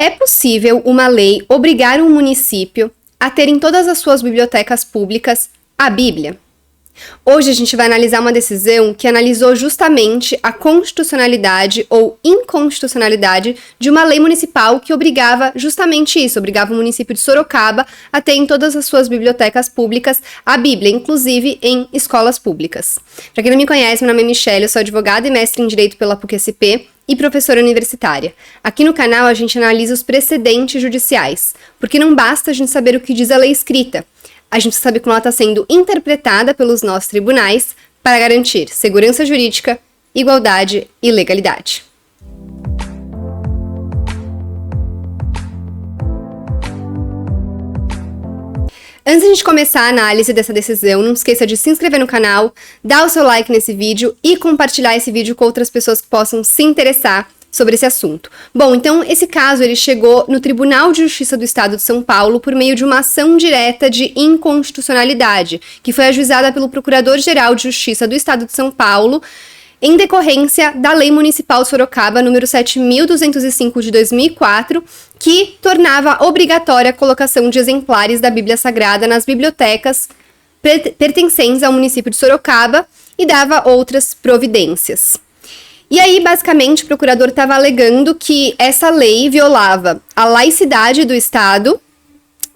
É possível uma lei obrigar um município a ter em todas as suas bibliotecas públicas a Bíblia? Hoje a gente vai analisar uma decisão que analisou justamente a constitucionalidade ou inconstitucionalidade de uma lei municipal que obrigava justamente isso, obrigava o município de Sorocaba a ter em todas as suas bibliotecas públicas a Bíblia, inclusive em escolas públicas. Para quem não me conhece, meu nome é Michelle, eu sou advogada e mestre em Direito pela PUC-SP e professora universitária. Aqui no canal a gente analisa os precedentes judiciais, porque não basta a gente saber o que diz a lei escrita, a gente sabe como ela está sendo interpretada pelos nossos tribunais para garantir segurança jurídica, igualdade e legalidade. Antes de a gente começar a análise dessa decisão, não esqueça de se inscrever no canal, dar o seu like nesse vídeo e compartilhar esse vídeo com outras pessoas que possam se interessar sobre esse assunto. Bom, então esse caso ele chegou no Tribunal de Justiça do Estado de São Paulo por meio de uma ação direta de inconstitucionalidade, que foi ajuizada pelo Procurador-Geral de Justiça do Estado de São Paulo, em decorrência da Lei Municipal Sorocaba, número 7.205 de 2004, que tornava obrigatória a colocação de exemplares da Bíblia Sagrada nas bibliotecas pertencentes ao município de Sorocaba e dava outras providências. E aí, basicamente, o procurador estava alegando que essa lei violava a laicidade do Estado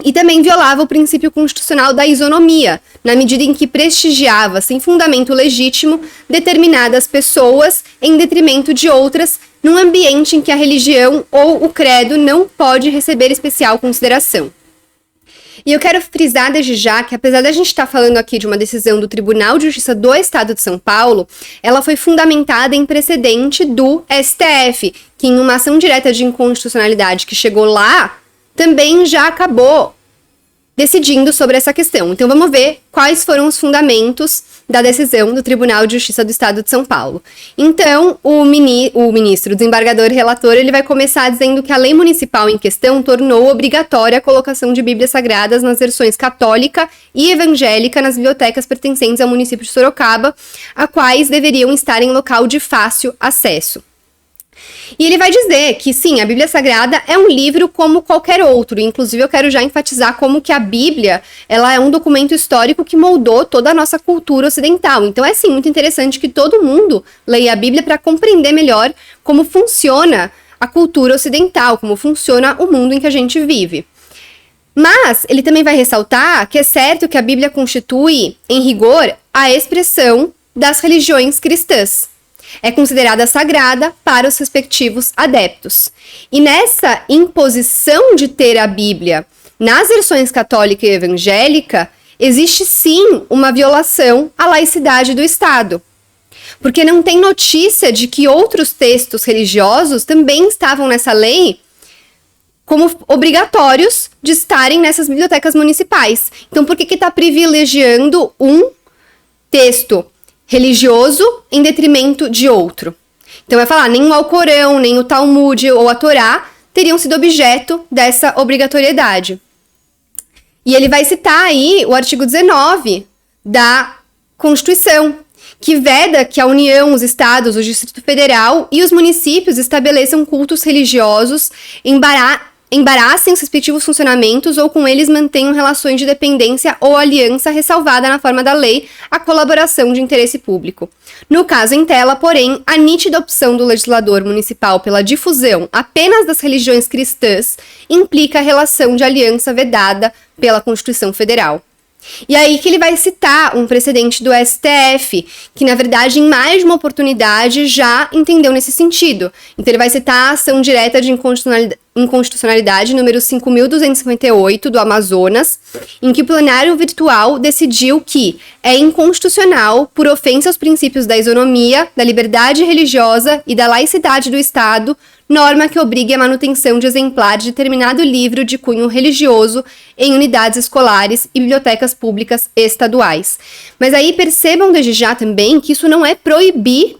e também violava o princípio constitucional da isonomia, na medida em que prestigiava, sem fundamento legítimo, determinadas pessoas em detrimento de outras, num ambiente em que a religião ou o credo não pode receber especial consideração. E eu quero frisar desde já que, apesar da gente estar falando aqui de uma decisão do Tribunal de Justiça do Estado de São Paulo, ela foi fundamentada em precedente do STF, que em uma ação direta de inconstitucionalidade que chegou lá, também já acabou decidindo sobre essa questão. Então vamos ver quais foram os fundamentos da decisão do Tribunal de Justiça do Estado de São Paulo. Então, o ministro, o desembargador relator, ele vai começar dizendo que a lei municipal em questão tornou obrigatória a colocação de Bíblias Sagradas nas versões católica e evangélica nas bibliotecas pertencentes ao município de Sorocaba, a quais deveriam estar em local de fácil acesso. E ele vai dizer que, sim, a Bíblia Sagrada é um livro como qualquer outro. Inclusive, eu quero já enfatizar como que a Bíblia, ela é um documento histórico que moldou toda a nossa cultura ocidental. Então, é, sim, muito interessante que todo mundo leia a Bíblia para compreender melhor como funciona a cultura ocidental, como funciona o mundo em que a gente vive. Mas, ele também vai ressaltar que é certo que a Bíblia constitui, em rigor, a expressão das religiões cristãs. É considerada sagrada para os respectivos adeptos. E nessa imposição de ter a Bíblia nas versões católica e evangélica, existe sim uma violação à laicidade do Estado. Porque não tem notícia de que outros textos religiosos também estavam nessa lei como obrigatórios de estarem nessas bibliotecas municipais. Então, por que está privilegiando um texto religioso em detrimento de outro? Então vai falar, nem o Alcorão, nem o Talmud ou a Torá teriam sido objeto dessa obrigatoriedade. E ele vai citar aí o artigo 19 da Constituição, que veda que a União, os estados, o Distrito Federal e os municípios estabeleçam cultos religiosos, embaraçem os respectivos funcionamentos ou com eles mantenham relações de dependência ou aliança ressalvada na forma da lei a colaboração de interesse público. No caso em tela, porém, a nítida opção do legislador municipal pela difusão apenas das religiões cristãs implica a relação de aliança vedada pela Constituição Federal. E aí que ele vai citar um precedente do STF, que na verdade em mais de uma oportunidade já entendeu nesse sentido. Então ele vai citar a ação direta de inconstitucionalidade número 5.258 do Amazonas, em que o plenário virtual decidiu que é inconstitucional, por ofensa aos princípios da isonomia, da liberdade religiosa e da laicidade do Estado, norma que obrigue a manutenção de exemplares de determinado livro de cunho religioso em unidades escolares e bibliotecas públicas estaduais. Mas aí percebam desde já também que isso não é proibir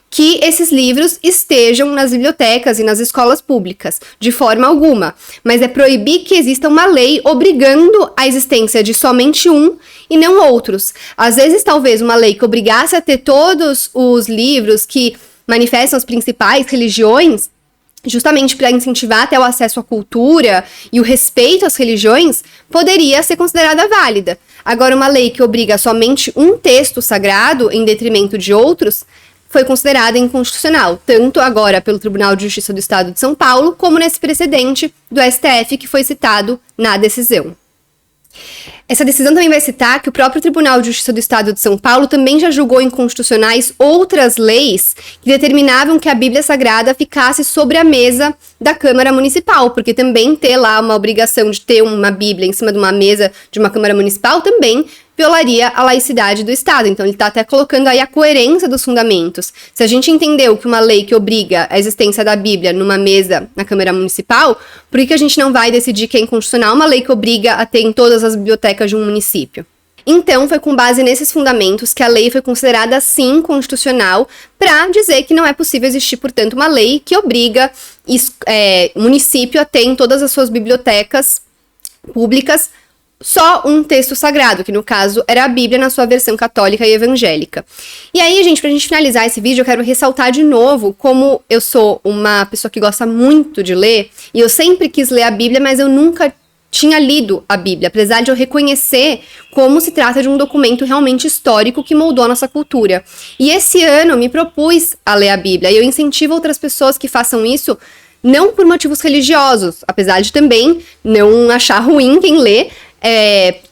que esses livros estejam nas bibliotecas e nas escolas públicas, de forma alguma, mas é proibir que exista uma lei obrigando a existência de somente um e não outros. Às vezes, talvez uma lei que obrigasse a ter todos os livros que manifestam as principais religiões justamente para incentivar até o acesso à cultura e o respeito às religiões, poderia ser considerada válida. Agora, uma lei que obriga somente um texto sagrado em detrimento de outros foi considerada inconstitucional, tanto agora pelo Tribunal de Justiça do Estado de São Paulo, como nesse precedente do STF que foi citado na decisão. Essa decisão também vai citar que o próprio Tribunal de Justiça do Estado de São Paulo também já julgou inconstitucionais outras leis que determinavam que a Bíblia Sagrada ficasse sobre a mesa da Câmara Municipal, porque também ter lá uma obrigação de ter uma Bíblia em cima de uma mesa de uma Câmara Municipal também violaria a laicidade do Estado. Então, ele está até colocando aí a coerência dos fundamentos. Se a gente entendeu que uma lei que obriga a existência da Bíblia numa mesa na Câmara Municipal, por que a gente não vai decidir que é inconstitucional uma lei que obriga a ter em todas as bibliotecas de um município? Então, foi com base nesses fundamentos que a lei foi considerada, sim, constitucional, para dizer que não é possível existir, portanto, uma lei que obriga o município a ter em todas as suas bibliotecas públicas só um texto sagrado, que no caso era a Bíblia na sua versão católica e evangélica. E aí, gente, pra gente finalizar esse vídeo, eu quero ressaltar de novo como eu sou uma pessoa que gosta muito de ler, e eu sempre quis ler a Bíblia, mas eu nunca tinha lido a Bíblia, apesar de eu reconhecer como se trata de um documento realmente histórico que moldou a nossa cultura. E esse ano eu me propus a ler a Bíblia, e eu incentivo outras pessoas que façam isso, não por motivos religiosos, apesar de também não achar ruim quem lê,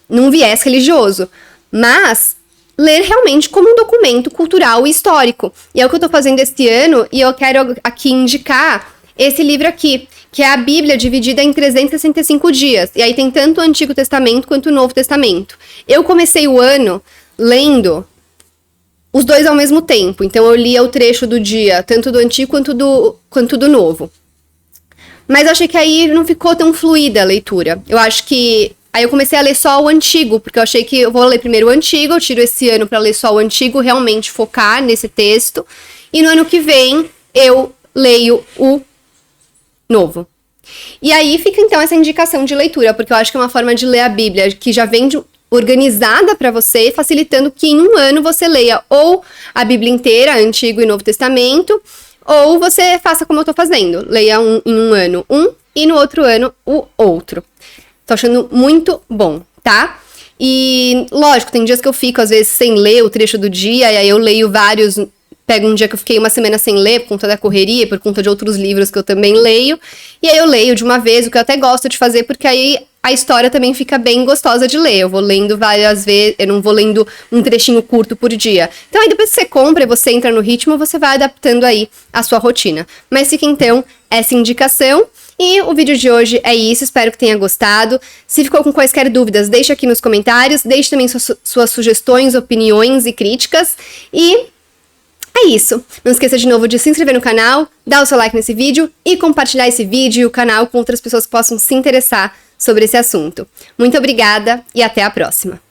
num viés religioso, mas ler realmente como um documento cultural e histórico. E é o que eu tô fazendo este ano, e eu quero aqui indicar esse livro aqui, que é a Bíblia dividida em 365 dias. E aí tem tanto o Antigo Testamento quanto o Novo Testamento. Eu comecei o ano lendo os dois ao mesmo tempo, então eu lia o trecho do dia, tanto do Antigo quanto do Novo. Mas eu achei que aí não ficou tão fluida a leitura. Eu acho que aí eu comecei a ler só o Antigo, porque eu achei que eu vou ler primeiro o Antigo, eu tiro esse ano para ler só o Antigo, realmente focar nesse texto, e no ano que vem eu leio o Novo. E aí fica então essa indicação de leitura, porque eu acho que é uma forma de ler a Bíblia que já vem organizada para você, facilitando que em um ano você leia ou a Bíblia inteira, Antigo e Novo Testamento, ou você faça como eu tô fazendo, leia em um ano um e no outro ano o outro. Tô achando muito bom, tá? E, lógico, tem dias que eu fico, às vezes, sem ler o trecho do dia, e aí eu leio vários. Pego um dia que eu fiquei uma semana sem ler, por conta da correria, por conta de outros livros que eu também leio, e aí eu leio de uma vez, o que eu até gosto de fazer, porque aí a história também fica bem gostosa de ler. Eu vou lendo várias vezes, eu não vou lendo um trechinho curto por dia. Então, aí depois que você compra e você entra no ritmo, você vai adaptando aí a sua rotina. Mas fica, então, essa indicação. E o vídeo de hoje é isso, espero que tenha gostado. Se ficou com quaisquer dúvidas, deixe aqui nos comentários, deixe também suas sugestões, opiniões e críticas. E é isso. Não esqueça de novo de se inscrever no canal, dar o seu like nesse vídeo e compartilhar esse vídeo e o canal com outras pessoas que possam se interessar sobre esse assunto. Muito obrigada e até a próxima!